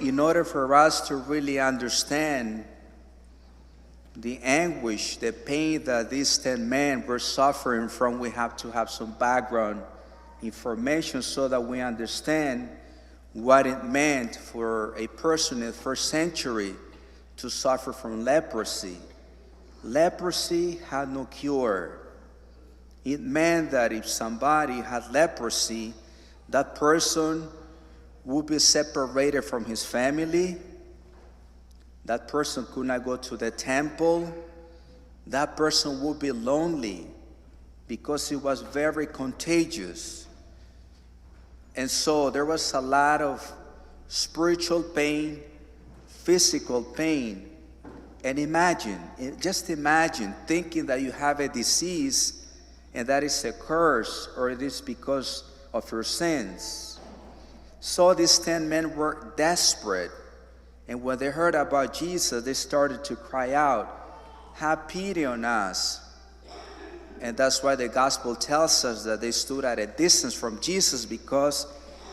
in order for us to really understand the anguish, the pain that these 10 men were suffering from, we have to have some background information so that we understand what it meant for a person in the first century to suffer from leprosy. Leprosy had no cure. It meant that if somebody had leprosy, that person would be separated from his family. That person could not go to the temple. That person would be lonely because it was very contagious. And so there was a lot of spiritual pain, physical pain. And just imagine thinking that you have a disease and that is a curse or it is because of your sins. So these 10 men were desperate. And when they heard about Jesus, they started to cry out, "Have pity on us." And that's why the gospel tells us that they stood at a distance from Jesus, because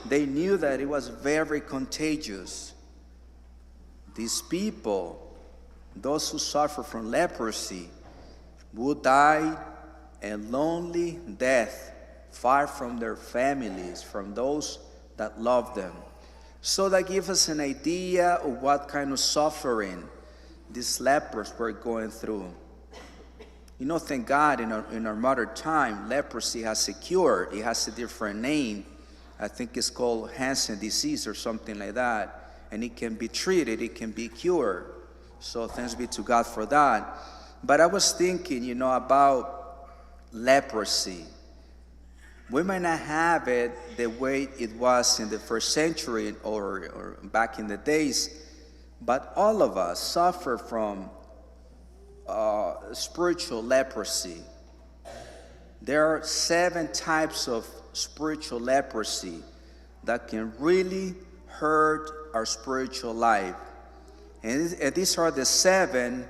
they knew that it was very contagious. These people, those who suffer from leprosy, would die a lonely death, far from their families, from those that love them. So that gives us an idea of what kind of suffering these lepers were going through. You know, thank God in our modern time, leprosy has a cure. It has a different name. I think it's called Hansen disease or something like that. And it can be treated, it can be cured. So thanks be to God for that. But I was thinking, about leprosy. We might not have it the way it was in the first century or back in the days, but all of us suffer from spiritual leprosy. There are 7 types of spiritual leprosy that can really hurt our spiritual life. And these are the 7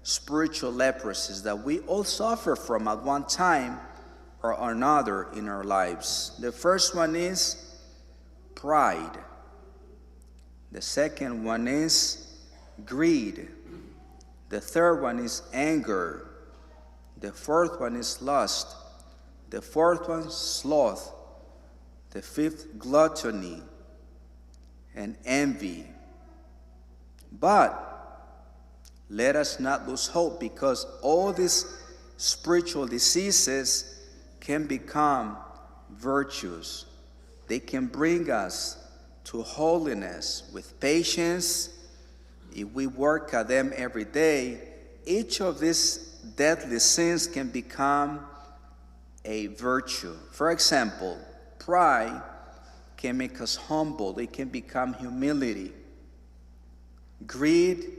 spiritual leprosies that we all suffer from at one time or another in our lives. The first one is pride. The second one is greed. The third one is anger. The fourth one is lust. The fourth one, sloth. The fifth, gluttony and envy. But let us not lose hope, because all these spiritual diseases can become virtues. They can bring us to holiness with patience. If we work at them every day, each of these deadly sins can become a virtue. For example, pride can make us humble. It can become humility. Greed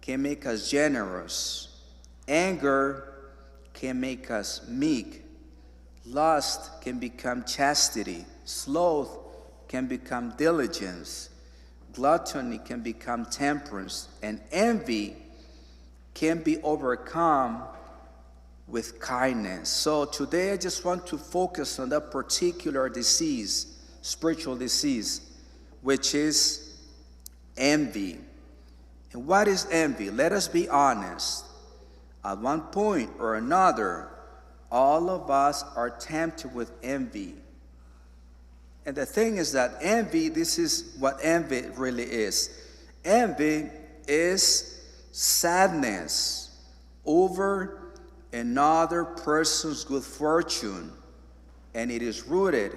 can make us generous. Anger can make us meek. Lust can become chastity. Sloth can become diligence. Gluttony can become temperance. And envy can be overcome with kindness. So today I just want to focus on that particular disease, spiritual disease, which is envy. And what is envy? Let us be honest. At one point or another, all of us are tempted with envy. And the thing is that envy, this is what envy really is. Envy is sadness over another person's good fortune, and it is rooted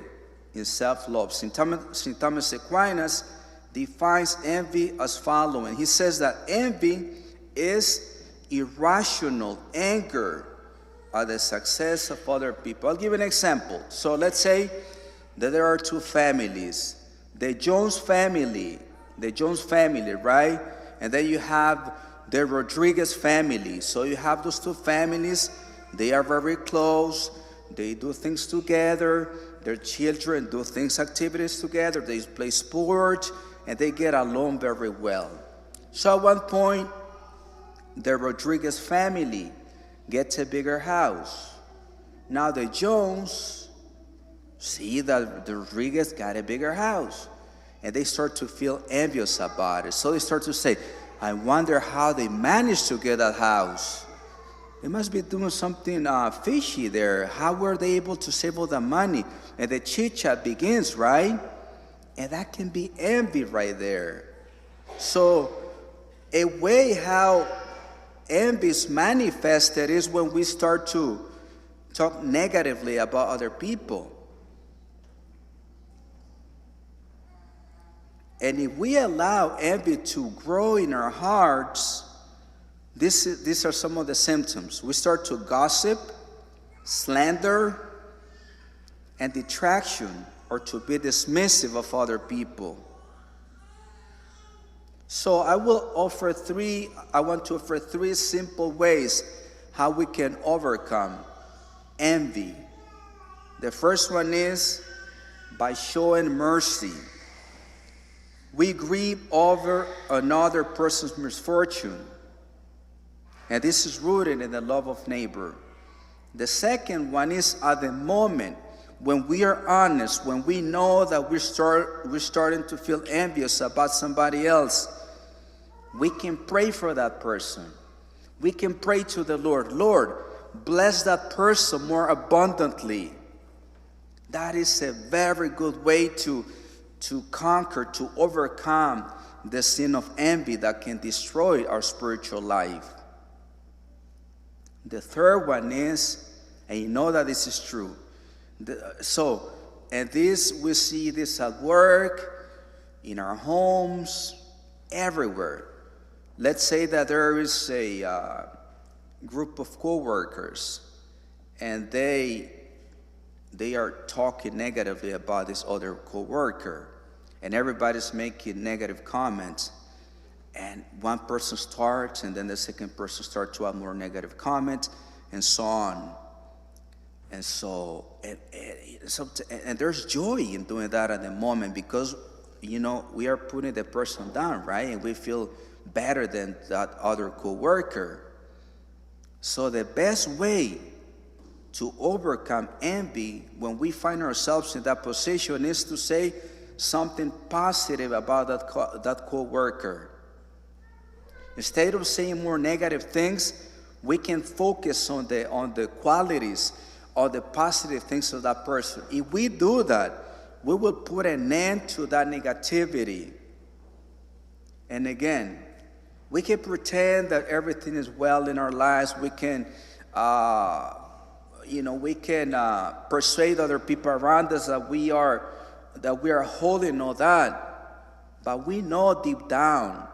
in self-love. St. Thomas Aquinas defines envy as following. He says that envy is irrational anger at the success of other people. I'll give an example. So let's say that there are 2 families. The Jones family, right? And then you have the Rodriguez family. So you have those 2 families. They are very close. They do things together. Their children do activities together. They play sports, and they get along very well. So at one point, the Rodriguez family gets a bigger house. Now the Jones see that the Rodriguez got a bigger house. and they start to feel envious about it. So they start to say, I wonder how they managed to get that house. They must be doing something fishy there. How were they able to save all the money? And the chit-chat begins, right? And that can be envy right there. So a way how envy is manifested is when we start to talk negatively about other people. And if we allow envy to grow in our hearts, these are some of the symptoms. We start to gossip, slander, and detraction, or to be dismissive of other people. So I want to offer three simple ways how we can overcome envy. The first one is by showing mercy. We grieve over another person's misfortune, and this is rooted in the love of neighbor. The second one is at the moment when we are honest, when we know that we're starting to feel envious about somebody else, we can pray for that person. We can pray to the Lord, Lord, bless that person more abundantly. That is a very good way to conquer, to overcome the sin of envy that can destroy our spiritual life. The third one is, and you know that this is true, we see this at work, in our homes, everywhere. Let's say that there is a group of co-workers, and they are talking negatively about this other co-worker, and everybody's making negative comments, and one person starts, and then the second person starts to add more negative comments, and so on. And so there's joy in doing that at the moment, because we are putting the person down, right? And we feel better than that other co-worker. So the best way to overcome envy when we find ourselves in that position is to say something positive about that co-worker. Instead of saying more negative things, we can focus on the qualities or the positive things of that person. If we do that, we will put an end to that negativity. And again, we can pretend that everything is well in our lives. We can persuade other people around us that we are holy and all that. But we know deep down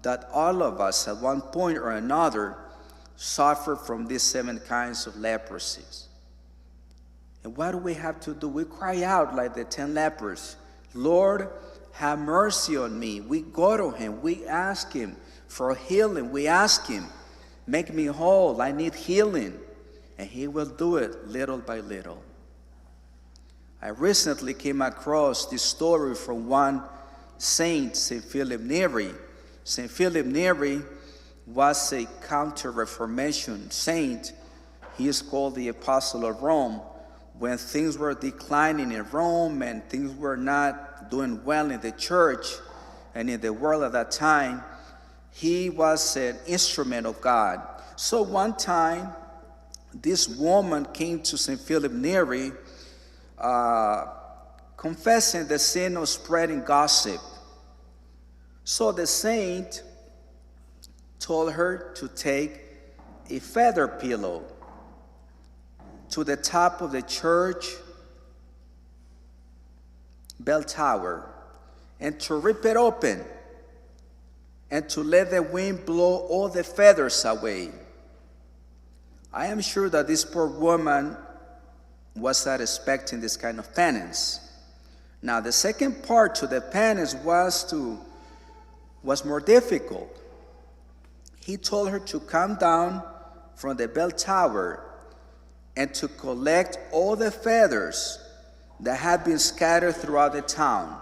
that all of us at one point or another suffer from these 7 kinds of leprosies. And what do we have to do? We cry out like the 10 lepers, Lord, have mercy on me. We go to him. We ask him for healing. We ask him, make me whole. I need healing. And he will do it little by little. I recently came across this story from one saint, St. Philip Neri. St. Philip Neri was a counter-reformation saint. He is called the Apostle of Rome. When things were declining in Rome and things were not doing well in the church and in the world at that time, he was an instrument of God. So one time, this woman came to St. Philip Neri confessing the sin of spreading gossip. So the saint told her to take a feather pillow to the top of the church bell tower and to rip it open and to let the wind blow all the feathers away. I am sure that this poor woman was not expecting this kind of penance. Now, the second part to the penance was more difficult. He told her to come down from the bell tower and to collect all the feathers that had been scattered throughout the town.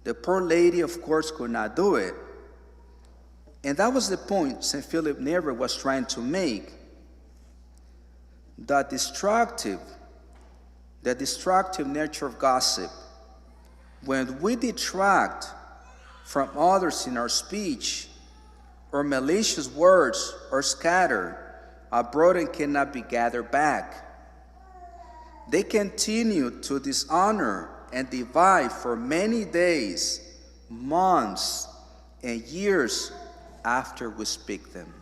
The poor lady, of course, could not do it. And that was the point St. Philip Neri was trying to make. The destructive nature of gossip When we detract from others in our speech, or malicious words are scattered, a burden cannot be gathered back. They continue to dishonor and divide for many days, months, and years after we speak them.